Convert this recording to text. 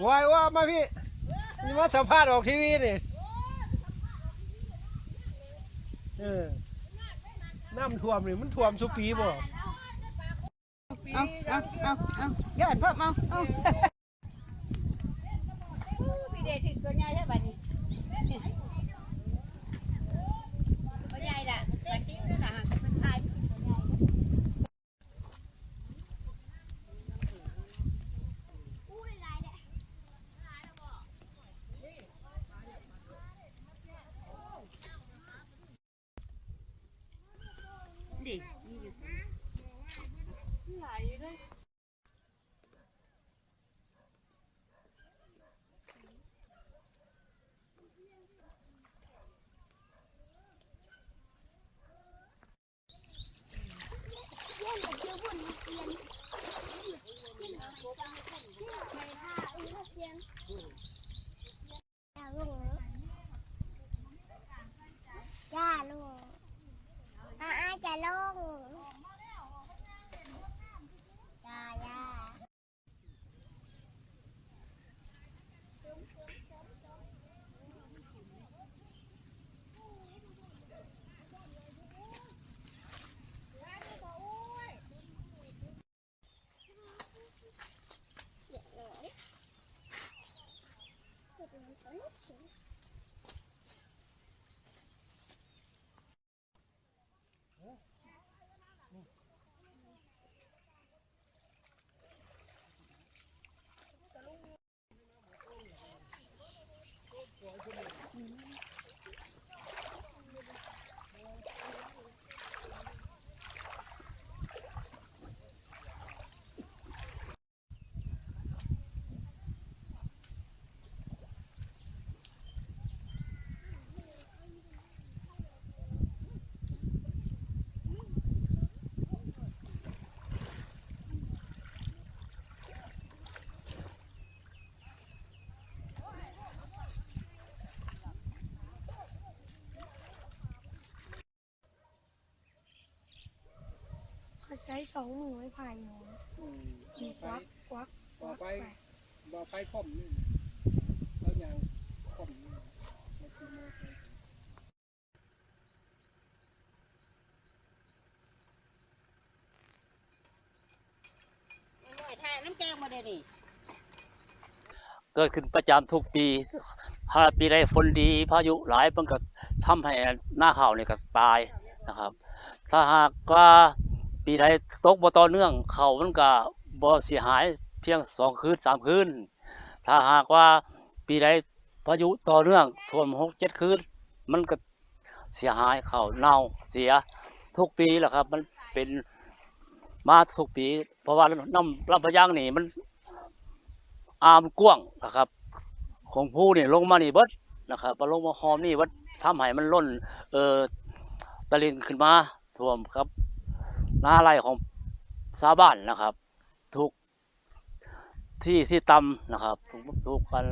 วายว่ามาพี่นี่มาสัมภาษณ์ออกทีวีนี่น้ำท่วมนี่มันท่วมสุปีบ่เอาย้อนเพิ่มเอาพี่เดชถึงตัวใหญ่ใช่ป่ะนี่ตัวใหญ่ละตัวชิ้นนั่นน่ะมันทายดิไหลเลยจ้าลุงจะลงจ้าย่าใช้2 มือไม้ไผ่หนูควักบ่อไปค่อมนี่แล้วยังค่อมนี่ถ่ายน้ำแกงมาได้นี่เกิดขึ้นประจำทุกปีถ้าปีใดฝนดีพายุหลายมันก็ทำให้หน้าข้าวนี่ก็ตายนะครับถ้าหากว่าปีใดตกบ่ต่อเนื่องข้าวมันก็บ่เสียหายเพียง2 คืน 3 คืนถ้าหากว่าปีใดพายุต่อเนื่องท่วม6-7 คืนมันก็เสียหายข้าวเน่าเสียทุกปีแหละครับมันเป็นมาทุกปีเพราะว่าน้ำลำพะยังนี่มันมันกว้างนะครับของผู้นี่ลงมานี่เบิดนะครับพอลงมาหอมนี่เบิดทำให้มันล้นตะลิ่งขึ้นมาท่วมครับหน้าไร่ของชาวบ้านนะครับทุกที่ต่ำนะครับทุกการ